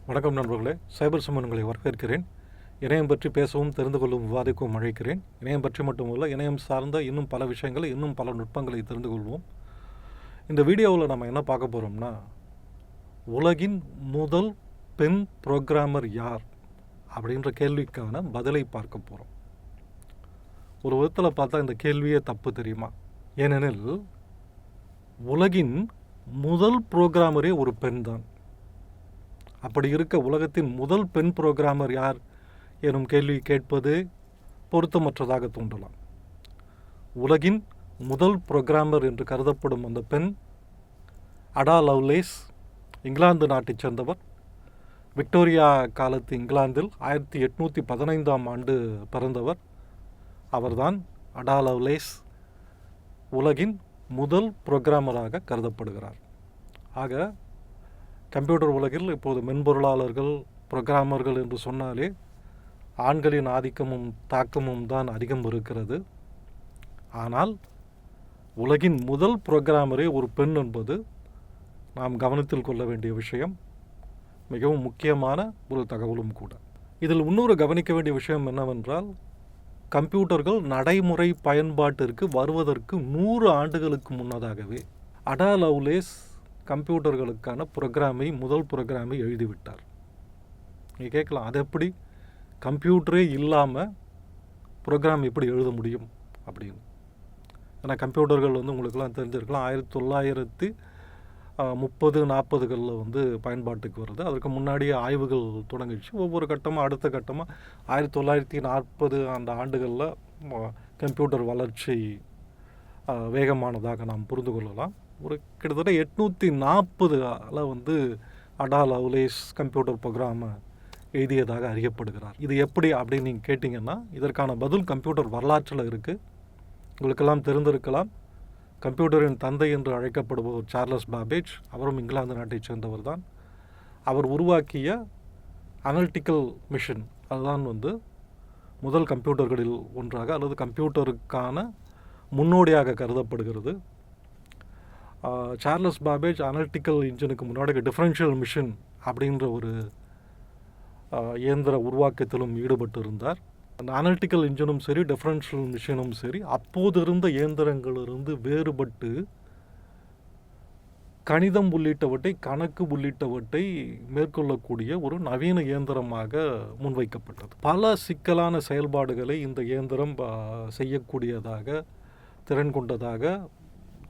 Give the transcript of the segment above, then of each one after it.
வணக்கம் நண்பர்களே, சைபர் சுமன் உங்களை வரவேற்கிறேன். இணையம் பற்றி பேசவும் தெரிந்து கொள்ளவும் விவாதிக்கவும் அழைக்கிறேன். இணையம் பற்றி மட்டுமல்ல, இணையம் சார்ந்த இன்னும் பல விஷயங்களை, இன்னும் பல நுட்பங்களை தெரிந்து கொள்வோம். இந்த வீடியோவில் நம்ம என்ன பார்க்க போகிறோம்னா, உலகின் முதல் பெண் புரோகிராமர் யார் அப்படின்ற கேள்விக்கான பதிலை பார்க்க போகிறோம். ஒரு விதத்தில் பார்த்தா இந்த கேள்வியே தப்பு, தெரியுமா? ஏனெனில் உலகின் முதல் புரோகிராமரே ஒரு பெண் தான். அப்படி இருக்க உலகத்தின் முதல் பெண் புரோகிராமர் யார் எனும் கேள்வி கேட்பது பொருத்தமற்றதாக தோன்றலாம். உலகின் முதல் புரோகிராமர் என்று கருதப்படும் அந்த பெண் அடா லவ்லேஸ், இங்கிலாந்து நாட்டைச் சேர்ந்தவர். விக்டோரியா காலத்து இங்கிலாந்தில் 1815 பிறந்தவர். அவர்தான் அடா லவ்லேஸ் உலகின் முதல் புரோகிராமராக கருதப்படுகிறார். ஆக கம்ப்யூட்டர் உலகில் இப்போது மென்பொருளாளர்கள், புரோகிராமர்கள் என்று சொன்னாலே ஆண்களின் ஆதிக்கமும் தாக்கமும் தான் அதிகம் இருக்கிறது. ஆனால் உலகின் முதல் புரோகிராமரே ஒரு பெண் என்பது நாம் கவனத்தில் கொள்ள வேண்டிய விஷயம், மிகவும் முக்கியமான ஒரு தகவலும் கூட. இதில் இன்னொரு கவனிக்க வேண்டிய விஷயம் என்னவென்றால், கம்ப்யூட்டர்கள் நடைமுறை பயன்பாட்டிற்கு வருவதற்கு 100 ஆண்டுகளுக்கு முன்னதாகவே அடா லவ்லேஸ் கம்ப்யூட்டர்களுக்கான முதல் ப்ரோக்ராமை எழுதிவிட்டார். நீங்கள் கேட்கலாம், அது எப்படி கம்ப்யூட்டரே இல்லாமல் ப்ரோக்ராம் எப்படி எழுத முடியும் அப்படின்னு. ஏன்னா கம்ப்யூட்டர்கள் உங்களுக்கெல்லாம் தெரிஞ்சிருக்கலாம், 1930-40களில் பயன்பாட்டுக்கு வருது. அதற்கு முன்னாடியே ஆய்வுகள் தொடங்கிடுச்சு. ஒவ்வொரு கட்டமாக அடுத்த கட்டமாக 1940 அந்த ஆண்டுகளில் கம்ப்யூட்டர் வளர்ச்சி வேகமானதாக நாம் புரிந்து கொள்ளலாம். ஒரு கிட்டத்தட்ட 840 அடா லவ்லேஸ் கம்ப்யூட்டர் ப்ரோக்ராமை எழுதியதாக அறியப்படுகிறார். இது எப்படி அப்படின்னு நீங்கள் கேட்டிங்கன்னா, இதற்கான பதில் கம்ப்யூட்டர் வரலாற்றில் இருக்குது. உங்களுக்கெல்லாம் தெரிந்திருக்கலாம், கம்ப்யூட்டரின் தந்தை என்று அழைக்கப்படுபவர் சார்லஸ் பாபேஜ். அவரும் இங்கிலாந்து நாட்டைச் சேர்ந்தவர் தான். அவர் உருவாக்கிய அனலிட்டிக்கல் மிஷின் அதுதான் முதல் கம்ப்யூட்டர்களில் ஒன்றாக, அல்லது கம்ப்யூட்டருக்கான முன்னோடியாக கருதப்படுகிறது. சார்லஸ் பாபேஜ் அனலிட்டிக்கல் இன்ஜினுக்கு முன்னாடி டிஃபரன்ஷியல் மிஷின் அப்படின்ற ஒரு இயந்திர உருவாக்கத்திலும் ஈடுபட்டு இருந்தார். அந்த அனலிட்டிக்கல் இன்ஜினும் சரி, டிஃபரன்ஷியல் மிஷினும் சரி, அப்போது இருந்த இயந்திரங்களிலிருந்து வேறுபட்டு கணிதம் உள்ளிட்டவற்றை, கணக்கு உள்ளிட்டவற்றை மேற்கொள்ளக்கூடிய ஒரு நவீன இயந்திரமாக முன்வைக்கப்பட்டது. பல சிக்கலான செயல்பாடுகளை இந்த இயந்திரம் செய்யக்கூடியதாக, திறன் கொண்டதாக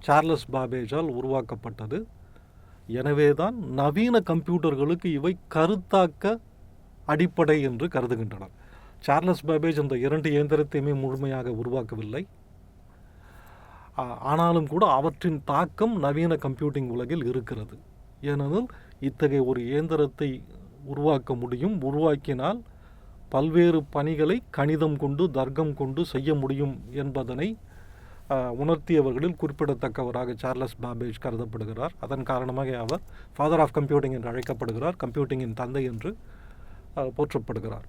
சார்லஸ் பாபேஜால் உருவாக்கப்பட்டது. எனவே தான் நவீன கம்ப்யூட்டர்களுக்கு இவை கருத்தாக்க அடிப்படை என்று கருதுகின்றனர். சார்லஸ் பாபேஜ் அந்த 2 இயந்திரத்தையுமே முழுமையாக உருவாக்கவில்லை. ஆனாலும் கூட அவற்றின் தாக்கம் நவீன கம்ப்யூட்டிங் உலகில் இருக்கிறது. ஏனெனில் இத்தகைய ஒரு இயந்திரத்தை உருவாக்க முடியும், உருவாக்கினால் பல்வேறு பணிகளை கணிதம் கொண்டு, தர்க்கம் கொண்டு செய்ய முடியும் என்பதனை உணர்த்தியவர்களில் குறிப்பிடத்தக்கவராக சார்லஸ் பாபேஜ் கருதப்படுகிறார். அதன் காரணமாக அவர் ஃபாதர் ஆஃப் கம்ப்யூட்டிங் என்று அழைக்கப்படுகிறார். கம்ப்யூட்டிங்கின் தந்தை என்று போற்றப்படுகிறார்.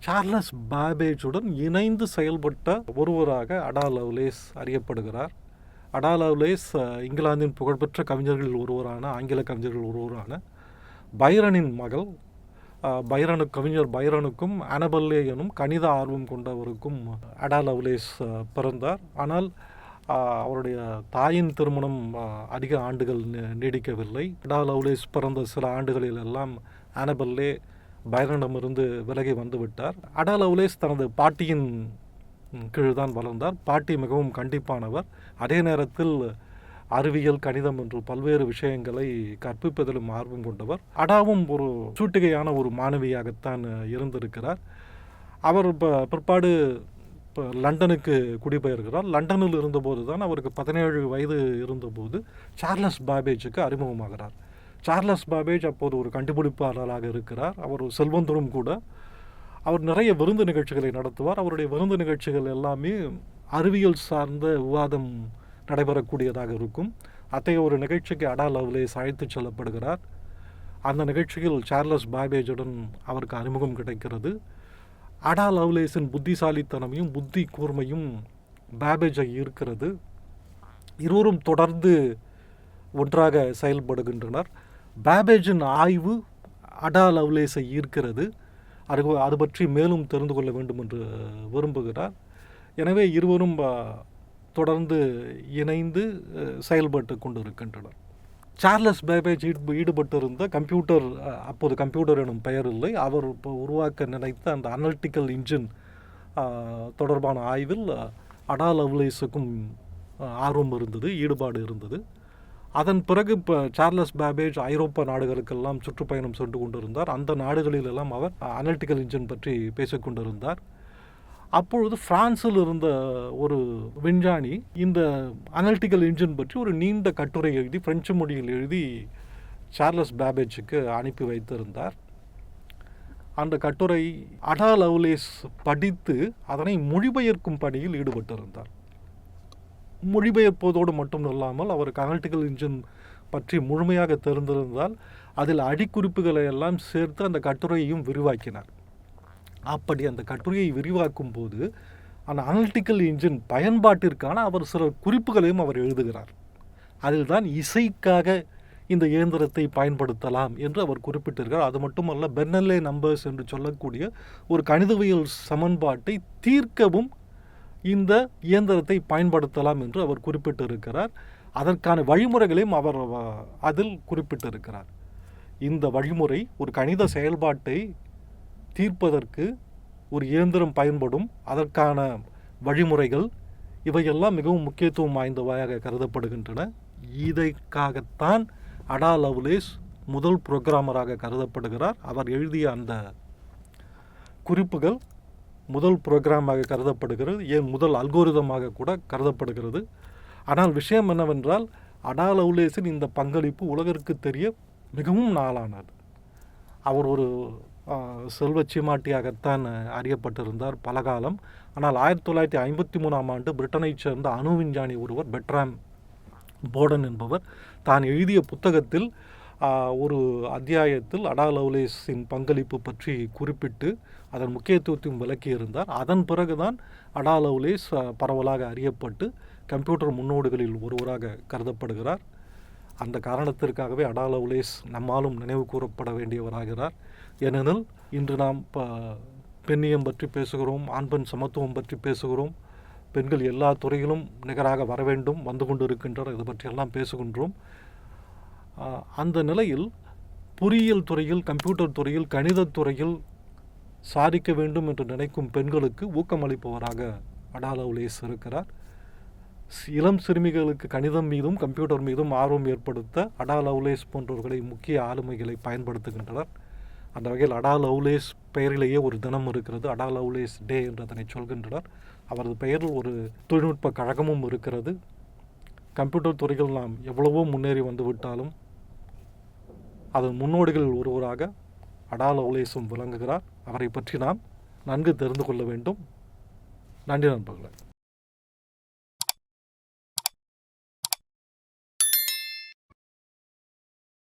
சார்லஸ் பாபேஜுடன் இணைந்து செயல்பட்ட ஒருவராக அடா லவ்லேஸ் அறியப்படுகிறார். அடா லவ்லேஸ் இங்கிலாந்தின் புகழ்பெற்ற கவிஞர்களில் ஒருவரான, ஆங்கில கவிஞர்கள் ஒருவரான பைரனின் மகள். கவிஞர் பைரனுக்கும் அனபெல்லே எனும் கணித ஆர்வம் கொண்டவருக்கும் அடா லவ்லேஸ் பிறந்தார். ஆனால் அவருடைய தாயின் திருமணம் அதிக ஆண்டுகள் நீடிக்கவில்லை. அடா லவ்லேஸ் பிறந்த சில ஆண்டுகளில் எல்லாம் அனபெல்லே பைரனிடமிருந்து விலகி வந்துவிட்டார். அடா லவ்லேஸ் தனது பாட்டியின் கீழ் தான் வளர்ந்தார். பாட்டி மிகவும் கண்டிப்பானவர். அதே நேரத்தில் அறிவியல், கணிதம் என்று பல்வேறு விஷயங்களை கற்பிப்பதிலும் ஆர்வம் கொண்டவர். அடாவும் ஒரு சூட்டிகையான ஒரு மாணவியாகத்தான் இருந்திருக்கிறார். அவர் பிற்பாடு லண்டனுக்கு குடிபெயர்கிறார். லண்டனில் இருந்தபோது தான் அவருக்கு 17 வயது இருந்தபோது சார்லஸ் பாபேஜுக்கு அறிமுகமாகிறார். சார்லஸ் பாபேஜ் அப்போது ஒரு கண்டுபிடிப்பாளராக இருக்கிறார். அவர் செல்வந்தரும் கூட. அவர் நிறைய விருந்து நிகழ்ச்சிகளை நடத்துவார். அவருடைய விருந்து நிகழ்ச்சிகள் எல்லாமே அறிவியல் சார்ந்த விவாதம் நடைபெறக்கூடியதாக இருக்கும். அத்தகைய ஒரு நிகழ்ச்சிக்கு அடா லவ்லேஸ் அழைத்து செல்லப்படுகிறார். அந்த நிகழ்ச்சியில் சார்லஸ் பாபேஜுடன் அவருக்கு அறிமுகம் கிடைக்கிறது. அடா லவ்லேஸின் புத்திசாலித்தனமையும் புத்தி கூர்மையும் பாபேஜை ஈர்க்கிறது. இருவரும் தொடர்ந்து ஒன்றாக செயல்படுகின்றனர். பாபேஜின் ஆய்வு அடா லவ்லேஸை ஈர்க்கிறது. அது பற்றி மேலும் தெரிந்து கொள்ள வேண்டும் என்று விரும்புகிறார். எனவே இருவரும் தொடர்ந்து இணைந்து செயல்பட்டு கொண்டு இருக்கின்றனர். சார்லஸ் பேபேஜ் ஈடுபட்டிருந்த கம்ப்யூட்டர், அப்போது கம்ப்யூட்டர் எனும் பெயர் இல்லை, அவர் இப்போ உருவாக்க நினைத்த அந்த அனலிட்டிக்கல் இன்ஜின் தொடர்பான ஆய்வில் அடா லவ்லேஸுக்கும் ஆர்வம் இருந்தது, ஈடுபாடு இருந்தது. அதன் பிறகு இப்போ சார்லஸ் பேபேஜ் ஐரோப்பா நாடுகளுக்கெல்லாம் சுற்றுப்பயணம் சென்று கொண்டிருந்தார். அந்த நாடுகளிலெல்லாம் அவர் அனலிட்டிக்கல் இன்ஜின் பற்றி பேசிக்கொண்டிருந்தார். அப்பொழுது பிரான்சில் இருந்த ஒரு விஞ்ஞானி இந்த அனலிட்டிக்கல் இன்ஜின் பற்றி ஒரு நீண்ட கட்டுரை எழுதி பிரெஞ்சு மொழியில் எழுதி சார்லஸ் பேபேஜுக்கு அனுப்பி வைத்திருந்தார். அந்த கட்டுரை அடா லவ்லேஸ் படித்து அதனை மொழிபெயர்க்கும் பணியில் ஈடுபட்டிருந்தார். மொழிபெயர்ப்பதோடு மட்டும் இல்லாமல் அவருக்கு அனலிட்டிக்கல் இன்ஜின் பற்றி முழுமையாக தெரிந்திருந்தால் அதில் அடிக்குறிப்புகளை எல்லாம் சேர்த்து அந்த கட்டுரையையும் விரிவாக்கினார். அப்படி அந்த கட்டுரையை விரிவாக்கும் போது அந்த அனலிட்டிக்கல் இன்ஜின் பயன்பாட்டிற்கான அவர் சில குறிப்புகளையும் அவர் எழுதுகிறார். அதில் தான் இசைக்காக இந்த இயந்திரத்தை பயன்படுத்தலாம் என்று அவர் குறிப்பிட்டிருக்கிறார். அது மட்டுமல்ல, பெர்னெல்லே நம்பர்ஸ் என்று சொல்லக்கூடிய ஒரு கணிதவியல் சமன்பாட்டை தீர்க்கவும் இந்த இயந்திரத்தை பயன்படுத்தலாம் என்று அவர் குறிப்பிட்டிருக்கிறார். அதற்கான வழிமுறைகளையும் அவர் அதில் குறிப்பிட்டிருக்கிறார். இந்த வழிமுறை ஒரு கணித செயல்பாட்டை தீர்ப்பதற்கு ஒரு இயந்திரம் பயன்படும் அதற்கான வழிமுறைகள் இவையெல்லாம் மிகவும் முக்கியத்துவம் வாய்ந்தவையாக கருதப்படுகின்றன. இதற்காகத்தான் அடா லவ்லேஸ் முதல் புரோகிராமராக கருதப்படுகிறார். அவர் எழுதிய அந்த குறிப்புகள் முதல் புரோகிராமாக கருதப்படுகிறது, ஏன் முதல் அல்கோரிதமாக கூட கருதப்படுகிறது. ஆனால் விஷயம் என்னவென்றால், அடா லவ்லேஸின் இந்த பங்களிப்பு உலகிற்கு தெரிய மிகவும் நாளானது. அவர் ஒரு செல்வச்சீமாட்டியாகத்தான் அறியப்பட்டிருந்தார் பல காலம். ஆனால் 1953ஆம் ஆண்டு பிரிட்டனைச் சேர்ந்த அணு விஞ்ஞானி ஒருவர், பெர்ட்ராம் போர்டன் என்பவர், தான் எழுதிய புத்தகத்தில் ஒரு அத்தியாயத்தில் அடா லவ்லேஸின் பங்களிப்பு பற்றி குறிப்பிட்டு அதன் முக்கியத்துவத்தையும் விளக்கியிருந்தார். அதன் பிறகுதான் அடா லவ்லேஸ் பரவலாக அறியப்பட்டு கம்ப்யூட்டர் முன்னோடிகளில் ஒருவராக கருதப்படுகிறார். அந்த காரணத்திற்காகவே அடா லவ்லேஸ் நம்மாலும் நினைவு கூறப்பட வேண்டியவராகிறார். ஏனெனில் இன்று நாம் பெண்ணியம் பற்றி பேசுகிறோம், ஆண் பெண் சமத்துவம் பற்றி பேசுகிறோம், பெண்கள் எல்லா துறையிலும் நிகராக வர வேண்டும், வந்து கொண்டு இருக்கின்றனர், இது பற்றியெல்லாம் பேசுகின்றோம். அந்த நிலையில் பொறியியல் துறையில், கம்ப்யூட்டர் துறையில், கணிதத் துறையில் சாதிக்க வேண்டும் என்று நினைக்கும் பெண்களுக்கு ஊக்கமளிப்பவராக அடா லவ்லேஸ் இருக்கிறார். இளம் சிறுமிகளுக்கு கணிதம் மீதும் கம்ப்யூட்டர் மீதும் ஆர்வம் ஏற்படுத்த அடா லவ்லேஸ் போன்றவர்களை முக்கிய ஆளுமைகளை பயன்படுத்துகின்றனர். அந்த வகையில் அடா லவ்லேஸ் பெயரிலேயே ஒரு தினம் இருக்கிறது, அடா லவ்லேஸ் டே என்று அதனை சொல்கின்றனர். அவரது பெயரில் ஒரு தொழில்நுட்ப கழகமும் இருக்கிறது. கம்ப்யூட்டர் துறையில் நாம் எவ்வளவோ முன்னேறி வந்துவிட்டாலும் அதன் முன்னோடிகளில் ஒருவராக அடா லவ்லேஸும் விளங்குகிறார். அவரை பற்றி நாம் நன்கு தெரிந்து கொள்ள வேண்டும். நன்றி நண்பர்களே.